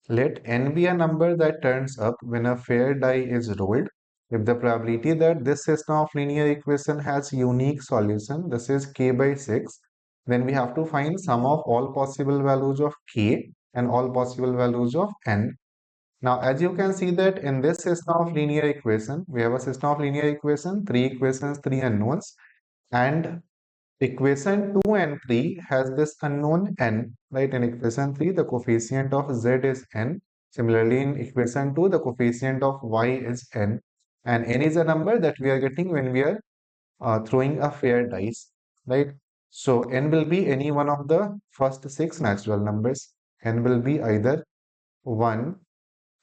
Let n be a number that turns up when a fair die is rolled. If the probability that this system of linear equation has unique solution, this is k by 6, then we have to find sum of all possible values of k and all possible values of n. Now, as you can see that in this system of linear equation, we have a system of linear equation, three equations, three unknowns, and equation 2 and 3 has this unknown n, right? In equation 3, the coefficient of z is n. Similarly, in equation 2, the coefficient of y is n. And n is a number that we are getting when we are throwing a fair dice, right? So n will be any one of the first six natural numbers. N will be either 1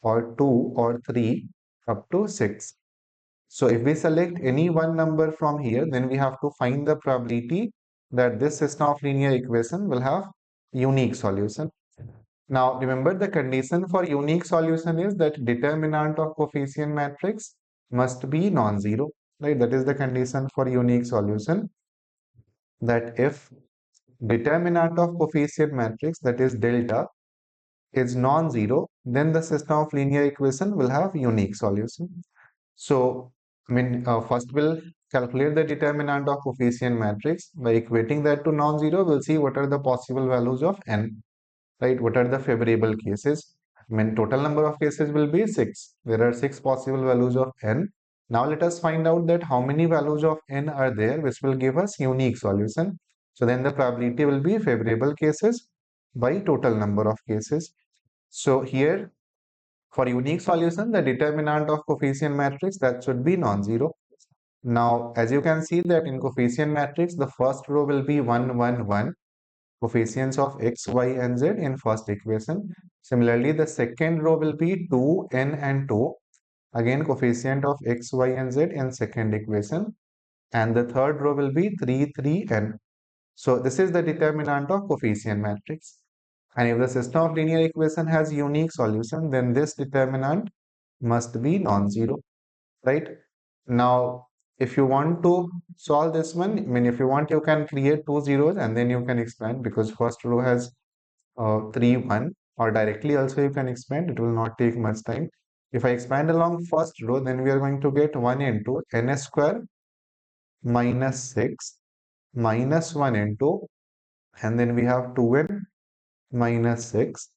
or 2 or 3 up to 6. So if we select any one number from here, then we have to find the probability that this system of linear equation will have unique solution. Now remember, the condition for unique solution is that determinant of coefficient matrix must be non-zero, right? That is the condition for unique solution, that if determinant of coefficient matrix, that is delta, is non-zero, then the system of linear equation will have unique solution. So, first we'll calculate the determinant of coefficient matrix by equating that to non-zero. We'll see what are the possible values of n, right? What are the favorable cases? Total number of cases will be 6. There are 6 possible values of n. Now let us find out that how many values of n are there, which will give us unique solution. So then the probability will be favorable cases by total number of cases. So here, for unique solution, the determinant of coefficient matrix, that should be non-zero. Now, as you can see that in coefficient matrix, the first row will be 1, 1, 1, coefficients of x, y, and z in first equation. Similarly, the second row will be 2, n, and 2, again coefficient of x, y, and z in second equation. And the third row will be 3, 3, n. So this is the determinant of coefficient matrix. And if the system of linear equation has unique solution, then this determinant must be non-zero, right? Now, if you want to solve this one, if you want, you can create two zeros and then you can expand, because first row has 3, 1, or directly also you can expand. It will not take much time. If I expand along first row, then we are going to get 1 into n square minus 6 minus 1 into, and then we have 2n minus 6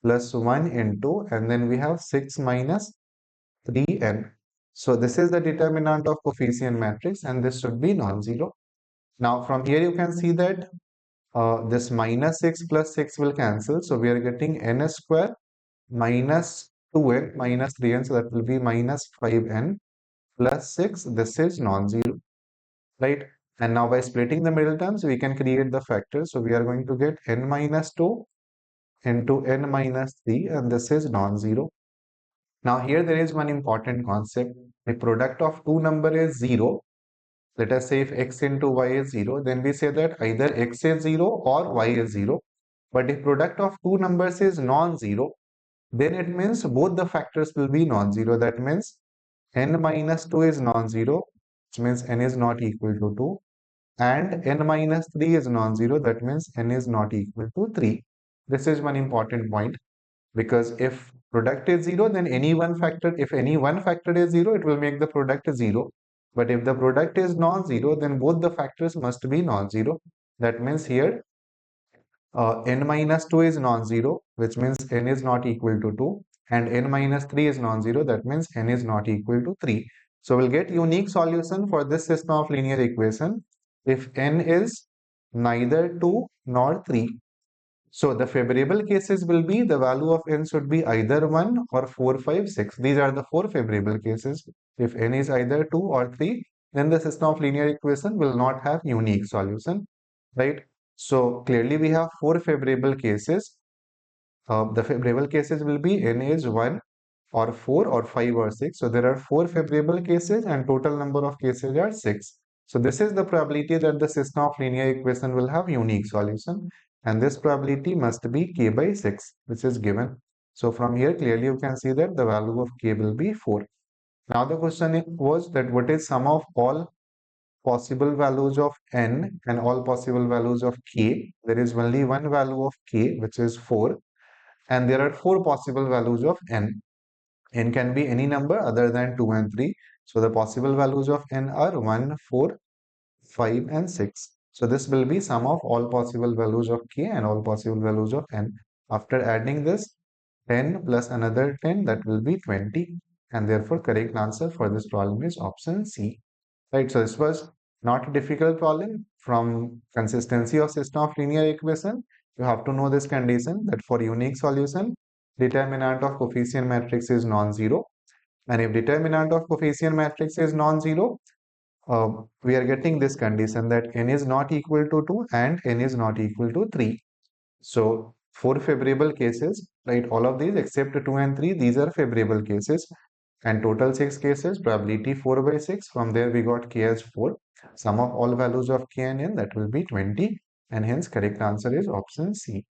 plus 1 into, and then we have 6 minus 3n. So this is the determinant of coefficient matrix, and this should be non-zero. Now from here you can see that this minus 6 plus 6 will cancel. So we are getting n square minus 2n minus 3n. So that will be minus 5n plus 6. This is non-zero, right? And now by splitting the middle terms, we can create the factors. So we are going to get n minus 2 into n minus 3, and this is non-zero. Now here there is one important concept. The product of two number is 0. Let us say if x into y is 0, then we say that either x is 0 or y is 0. But if product of two numbers is non-zero, then it means both the factors will be non-zero. That means n minus 2 is non-zero, which means n is not equal to 2. And n minus 3 is non-zero, that means n is not equal to 3. This is one important point, because if product is 0, then if any one factor is 0, it will make the product 0. But if the product is non-zero, then both the factors must be non-zero. That means here n minus 2 is non-zero, which means n is not equal to 2, and n minus 3 is non-zero, that means n is not equal to 3. So we'll get unique solution for this system of linear equation if n is neither 2 nor 3. So the favorable cases will be, the value of n should be either 1 or 4, 5, 6. These are the four favorable cases. If n is either 2 or 3, then the system of linear equation will not have unique solution, right? So clearly we have four favorable cases. The favorable cases will be n is 1 or 4 or 5 or 6. So there are four favorable cases and total number of cases are 6. So this is the probability that the system of linear equation will have unique solution, and this probability must be k by 6, which is given. So from here clearly you can see that the value of k will be 4. Now the question was that what is sum of all possible values of n and all possible values of k. There is only one value of k, which is 4. and there are four possible values of n. N can be any number other than 2 and 3. So the possible values of n are 1, 4, 5 and 6. So this will be sum of all possible values of k and all possible values of n. After adding this, 10 plus another 10, that will be 20. And therefore correct answer for this problem is option C. Right, so this was not a difficult problem. From consistency of system of linear equation, you have to know this condition that for unique solution, determinant of coefficient matrix is non-zero. And if determinant of coefficient matrix is non-zero, we are getting this condition that n is not equal to 2 and n is not equal to 3. So four favorable cases, right? All of these except 2 and 3, these are favorable cases. And total 6 cases, probability 4 by 6. From there we got k as 4. Sum of all values of k and n, that will be 20. And hence correct answer is option C.